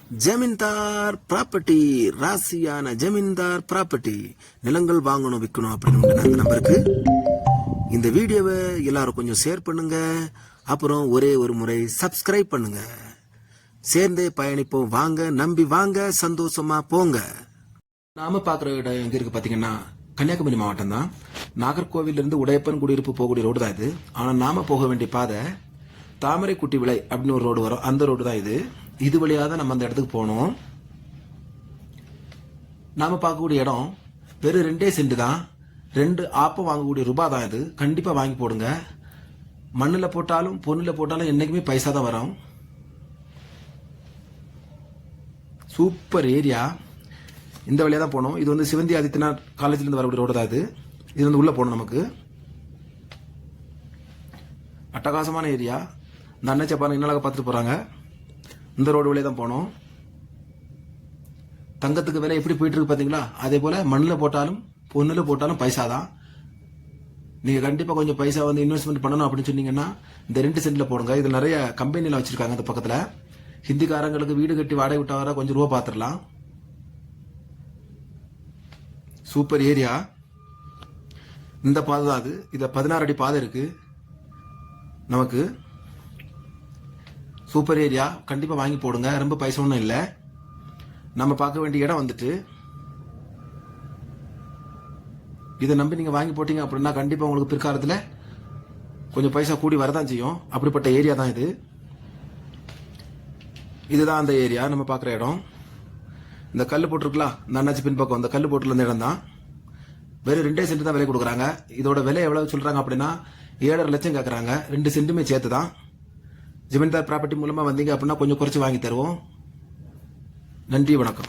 ஜமீன்தார் property, ராசியான ஜமீன்தார் property. நிலங்கள் வாங்கணும் விற்கணும் அப்படின்னு அந்த நம்பருக்கு இந்த வீடியோவை எல்லாரும் கொஞ்சம் ஷேர் பண்ணுங்க. அப்புறம் ஒரே ஒரு முறை சப்ஸ்கிரைப் பண்ணுங்க. சேர்ந்தே பயணிப்போம் வாங்க, நம்பி வாங்க, சந்தோஷமா போங்க. நாம பாக்குற இடம் எங்க இருக்கு பாத்தீங்கன்னா கன்னியாகுமரி மாவட்டம் தான். நாகர்கோவில் இருந்து உடையப்பன் குடியிருப்பு போகக்கூடிய ரோடு தான் இது. ஆனா நாம போக வேண்டிய பாதை தாமரைக்குட்டி விளை அப்படின்னு ஒரு ரோடு வரும், அந்த ரோடு தான் இது. இது வழியாக தான் நம்ம அந்த இடத்துக்கு போனோம். நாம பார்க்கக்கூடிய இடம் வெறும் 2 சென்ட் தான். 2 ஆப்பம் வாங்கக்கூடிய ரூபாய் தான் இது. கண்டிப்பா வாங்கி போடுங்க. மண்ணில் போட்டாலும் பொண்ணுல போட்டாலும் என்னைக்குமே பைசா தான் வரும். Super area. இந்த வழியா தான் போனோம். இது வந்து சிவந்தி ஆதித்யநாத் காலேஜ்ல இருந்து வரக்கூடிய ரோடு தான் இது. இது வந்து உள்ள போகணும் நமக்கு. அட்டகாசமான ஏரியா. இந்த அண்ணன் சப்பான இன்னலாக பார்த்துட்டு போறாங்க. இந்த ரோடு வழியே தான் போனோம். தங்கத்துக்கு விலை எப்படி போயிட்டு இருக்கு பாத்தீங்களா? அதே போல மண்ணில் போட்டாலும் பொண்ணுல போட்டாலும் பைசா தான். நீங்க கண்டிப்பா கொஞ்சம் பைசா வந்து இன்வெஸ்ட்மெண்ட் பண்ணணும் அப்படின்னு சொன்னீங்கன்னா இந்த 2 சென்ட்ல போடுங்க. இதுல நிறைய கம்பெனில வச்சிருக்காங்க. அந்த பக்கத்துல ஹிந்திக்காரங்களுக்கு வீடு கட்டி வாடகை விட்டா வர கொஞ்சம் ரூபா பாத்துடலாம். Super area. இந்த பாதை தான் அது. இத 16 அடி பாதை இருக்கு நமக்கு. Super area. கண்டிப்பா வாங்கி போடுங்க. ரொம்ப பைசா ஒன்றும் இல்லை. நம்ம பார்க்க வேண்டிய இடம் வந்துட்டு இதை நம்பி நீங்க வாங்கி போட்டீங்க அப்படின்னா கண்டிப்பா உங்களுக்கு பிற்காலத்துல கொஞ்சம் பைசா கூடி வரதான் செய்யும். அப்படிப்பட்ட ஏரியா தான் இது. இதுதான் அந்த ஏரியா நம்ம பார்க்குற இடம். இந்த கல் போட்டிருக்கலாம், இந்த அண்ணாச்சி பின்பக்கம் அந்த கல் போட்டுல இருந்த இடம் தான். வெறும் 2 சென்ட் தான் விலை கொடுக்குறாங்க. இதோட விலை எவ்வளவு சொல்றாங்க அப்படின்னா 7.5 லட்சம் கேட்கறாங்க. 2 சென்ட்டுமே சேர்த்து தான். ஜமீன்தார் ப்ராப்பர்ட்டி மூலமா வந்தீங்க அப்படின்னா கொஞ்சம் குறைச்சு வாங்கி தருவோம். நன்றி, வணக்கம்.